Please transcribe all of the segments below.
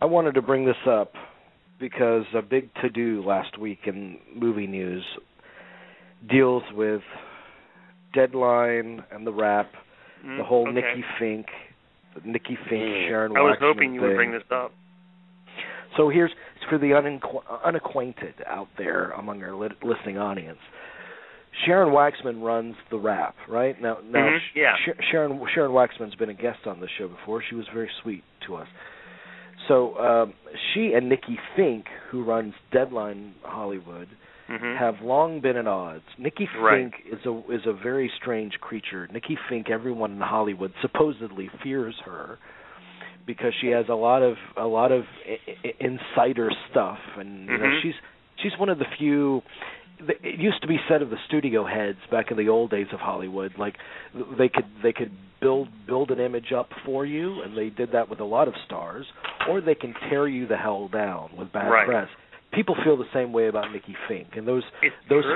I wanted to bring this up because a big to-do last week in movie news deals with Deadline and the Wrap, the whole Nikki FInke, Sharon Waxman I was hoping you would thing. bring this up. So here's for the unacquainted out there among our listening audience. Sharon Waxman runs the Wrap, right? Now, Sharon Waxman's been a guest on the show before. She was very sweet to us. So she and Nikki FInke, who runs Deadline Hollywood, have long been at odds. Nikki FInke is a very strange creature. Nikki FInke, everyone in Hollywood supposedly fears her because she has a lot of insider stuff, and you know, she's one of the few. It used to be said of the studio heads back in the old days of Hollywood, like they could build an image up for you, and they did that with a lot of stars, or they can tear you the hell down with bad press. People feel the same way about Nikki FInke, and those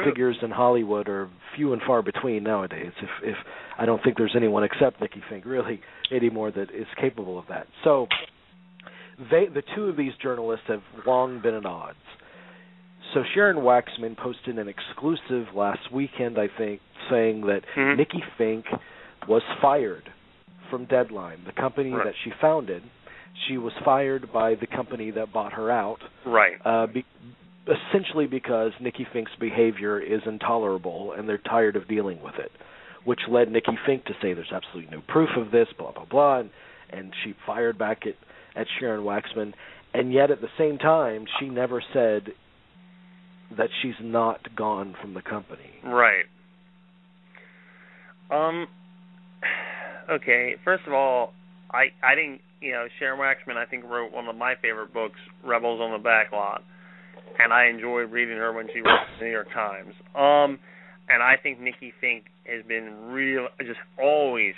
figures in Hollywood are few and far between nowadays. If I don't think there's anyone except Nikki FInke really anymore that is capable of that. So the two of these journalists have long been at odds. So Sharon Waxman posted an exclusive last weekend, I think, saying that Nikki FInke was fired from Deadline, the company that she founded. She was fired by the company that bought her out, essentially because Nikki FInke's behavior is intolerable and they're tired of dealing with it, which led Nikki FInke to say there's absolutely no proof of this, blah, blah, blah, and she fired back at Sharon Waxman. And yet at the same time, she never said that she's not gone from the company. Right. Okay, first of all, I didn't, Sharon Waxman, I think, wrote one of my favorite books, Rebels on the Backlot, and I enjoyed reading her when she wrote the New York Times. And I think Nikki FInke has been just always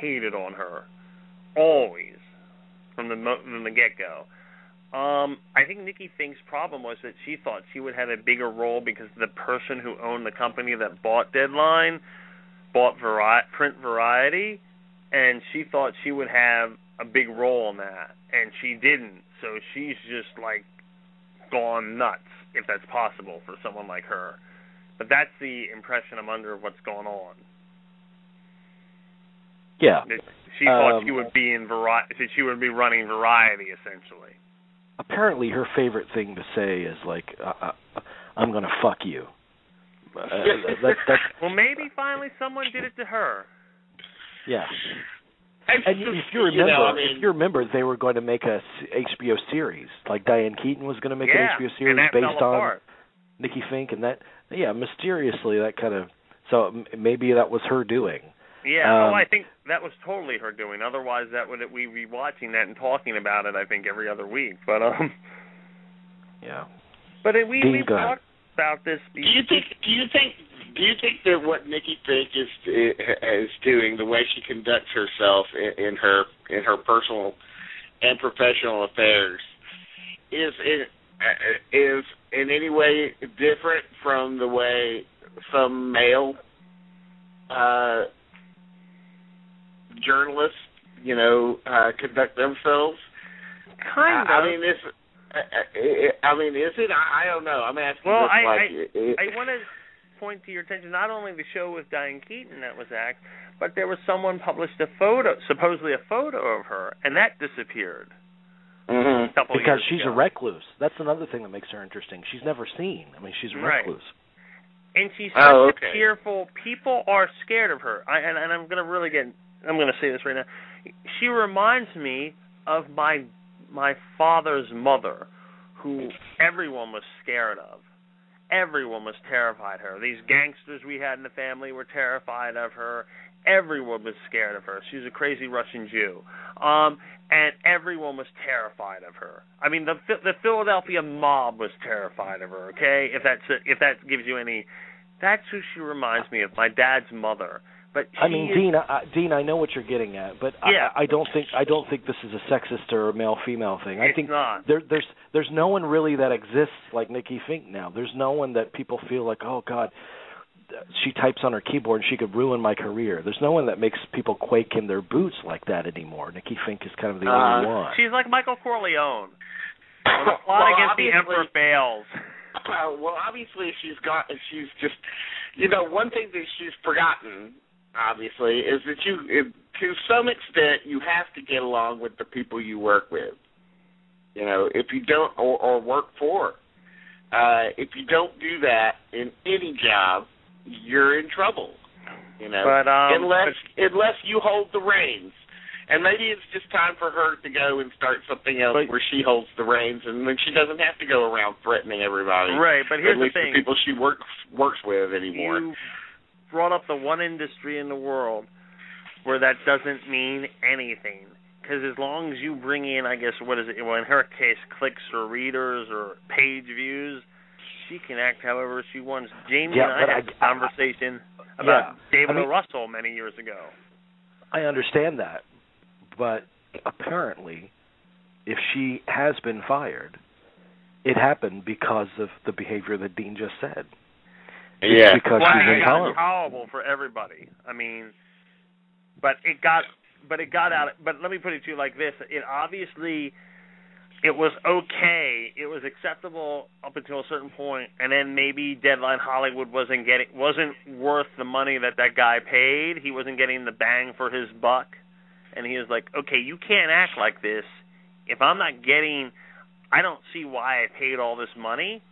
hated on her, always, from the get-go. I think Nikki FInke's problem was that she thought she would have a bigger role because the person who owned the company that bought Deadline bought Print Variety, and she thought she would have a big role in that, and she didn't. So she's just, gone nuts, if that's possible for someone like her. But that's the impression I'm under of what's going on. Yeah. She thought she would be she would be running Variety, essentially. Apparently her favorite thing to say is, I'm going to fuck you. Well, maybe finally someone did it to her. Yeah. And if you remember, they were going to make a HBO series. Like Diane Keaton was going to make an HBO series based on Nikki FInke, and that, mysteriously that kind of. So maybe that was her doing. Yeah, I think that was totally her doing. Otherwise, we'd be watching that and talking about it, I think, every other week. But yeah. But we've talked about this. Do you think that what Nikki FInke is doing, the way she conducts herself in her personal and professional affairs, is in any way different from the way some male journalists, conduct themselves? Kind of. I mean, is it? I don't know. I'm asking. Well, I want to point to your attention not only the show with Diane Keaton that was axed, but there was someone published supposedly a photo of her, and that disappeared. Because she's a recluse. That's another thing that makes her interesting. She's never seen. She's a recluse. And she's such a fearful. People are scared of her. And I'm going to say this right now. She reminds me of my father's mother, who everyone was scared of. Everyone was terrified of her. These gangsters we had in the family were terrified of her. Everyone was scared of her. She was a crazy Russian Jew. And everyone was terrified of her. The Philadelphia mob was terrified of her, okay? If that gives you any... That's who she reminds me of, my dad's mother. But Dean, I know what you're getting at, but I don't think this is a sexist or a male-female thing. I think not. There's no one really that exists like Nikki FInke now. There's no one that people feel like, oh God, she types on her keyboard and she could ruin my career. There's no one that makes people quake in their boots like that anymore. Nikki FInke is kind of the only one. She's like Michael Corleone. When the plot against the Emperor fails. Well, obviously she's just, one thing that she's forgotten, obviously, is that to some extent, you have to get along with the people you work with. If you don't, or work for, if you don't do that in any job, you're in trouble. But, unless you hold the reins. And maybe it's just time for her to go and start something else where she holds the reins, and then she doesn't have to go around threatening everybody. Right, but here's the thing. The people she works with anymore. You brought up the one industry in the world where that doesn't mean anything. Because as long as you bring in, I guess, what is it? Well, in her case, clicks or readers or page views, she can act however she wants. Jamie and I had a conversation about David O. Russell many years ago. I understand that. But apparently, if she has been fired, it happened because of the behavior that Dean just said. Yeah. It's because she's intolerable. It's tolerable for everybody. I mean, but it got out. But let me put it to you like this: it was okay. It was acceptable up until a certain point, and then maybe Deadline Hollywood wasn't worth the money that guy paid. He wasn't getting the bang for his buck. And he was like, okay, you can't act like this. If I'm not getting, I don't see why I paid all this money,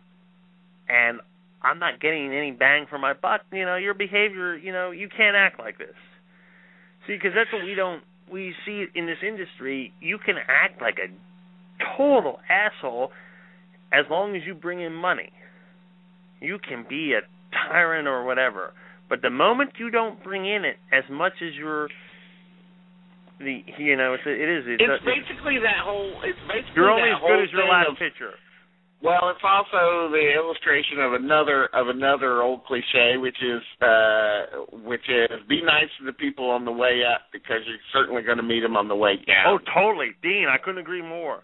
and I'm not getting any bang for my buck. Your behavior, you can't act like this. See, because that's what we see in this industry. You can act like a total asshole as long as you bring in money. You can be a tyrant or whatever. But the moment you don't bring in it as much as you're it's basically that whole. It's basically you're only as good as your last of, picture. Well, it's also the illustration of another old cliche, which is be nice to the people on the way up because you're certainly going to meet them on the way down. Oh, totally, Dean. I couldn't agree more.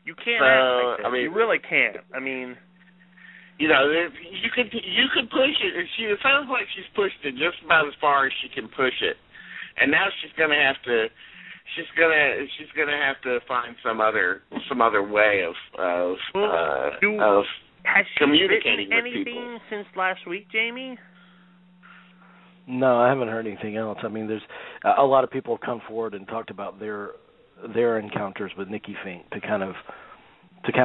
You can't act like this. You really can't. I mean, you could push it. It sounds like she's pushed it just about as far as she can push it, and now she's going to have to. She's gonna have to find some other way of communicating with people. Anything since last week, Jamie? No, I haven't heard anything else. I mean, there's a lot of people have come forward and talked about their encounters with Nikki FInke to kind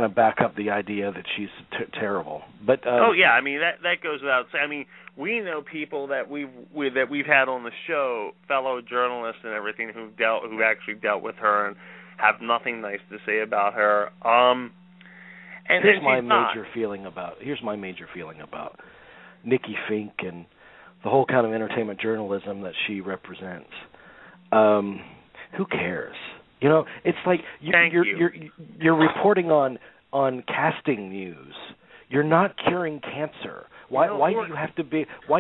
of back up the idea that she's terrible. But I mean that goes without saying. I mean, we know people that we've had on the show, fellow journalists and everything, who actually dealt with her and have nothing nice to say about her. Here's my major feeling about Nikki FInke and the whole kind of entertainment journalism that she represents. Who cares? It's like you're reporting on casting news. You're not curing cancer. Why do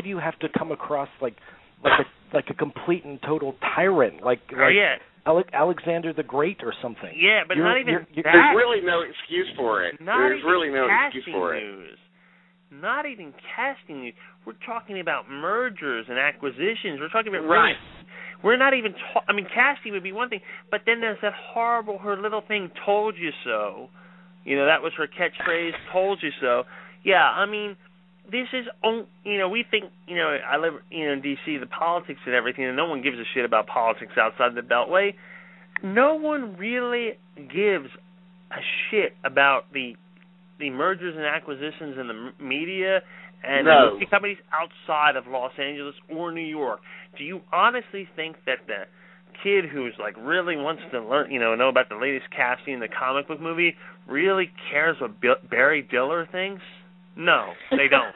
you have to come across like a complete and total tyrant Alexander the Great or something? Yeah, but there's really no excuse for it. There's really no excuse for it. Not even casting news. We're talking about mergers and acquisitions. We're talking about right. We're not even. Casting would be one thing, but then there's that horrible, her little thing, "Told you so." That was her catchphrase, "Told you so." Yeah, I mean, this is. We think. I live in D.C. The politics and everything, and no one gives a shit about politics outside the Beltway. No one really gives a shit about the mergers and acquisitions in the media and movie companies outside of Los Angeles or New York. Do you honestly think that the kid who's really wants to learn, know about the latest casting in the comic book movie really cares what Barry Diller thinks? No, they don't.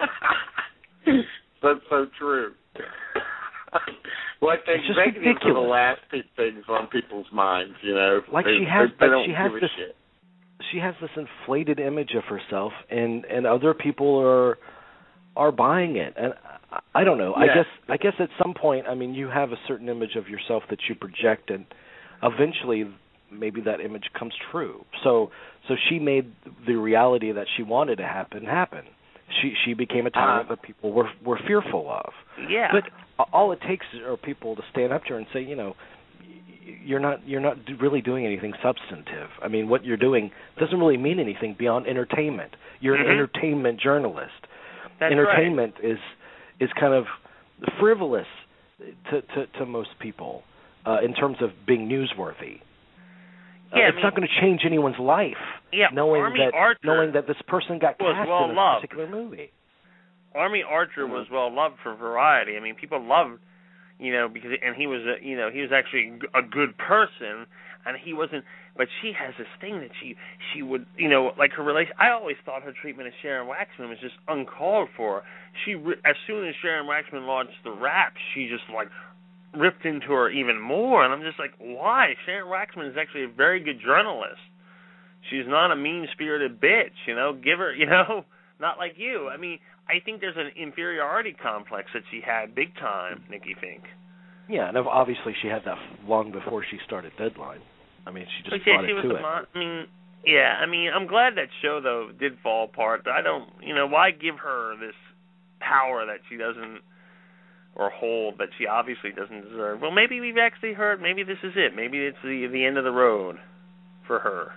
That's so true. Well, they make for the last things on people's minds, She has this inflated image of herself, and other people are buying it, and I don't know. Yeah. I guess at some point, I mean, you have a certain image of yourself that you project, and eventually, maybe that image comes true. So she made the reality that she wanted to happen. She became a tyrant that people were fearful of. Yeah. But all it takes are people to stand up to her and say, you're not really doing anything substantive. I mean, what you're doing doesn't really mean anything beyond entertainment. You're an entertainment journalist. That's entertainment right. is kind of frivolous to most people in terms of being newsworthy. It's not going to change anyone's life. Yeah, knowing that this person got cast in a particular movie. Army Archer was well loved for Variety. I mean, people loved, because he was he was actually a good person, and he wasn't. But she has this thing that she would, like her relation. I always thought her treatment of Sharon Waxman was just uncalled for. As soon as Sharon Waxman launched the rap, she just ripped into her even more, and I'm just like, why? Sharon Waxman is actually a very good journalist. She's not a mean-spirited bitch, give her, not like you. I mean, I think there's an inferiority complex that she had big time, Nikki FInke. Yeah, and obviously she had that long before she started Deadline. I mean, she just brought it to it. I'm glad that show, though, did fall apart. I don't, why give her this power that she doesn't, or hold that she obviously doesn't deserve? Well, maybe we've actually heard, maybe this is it. Maybe it's the end of the road for her.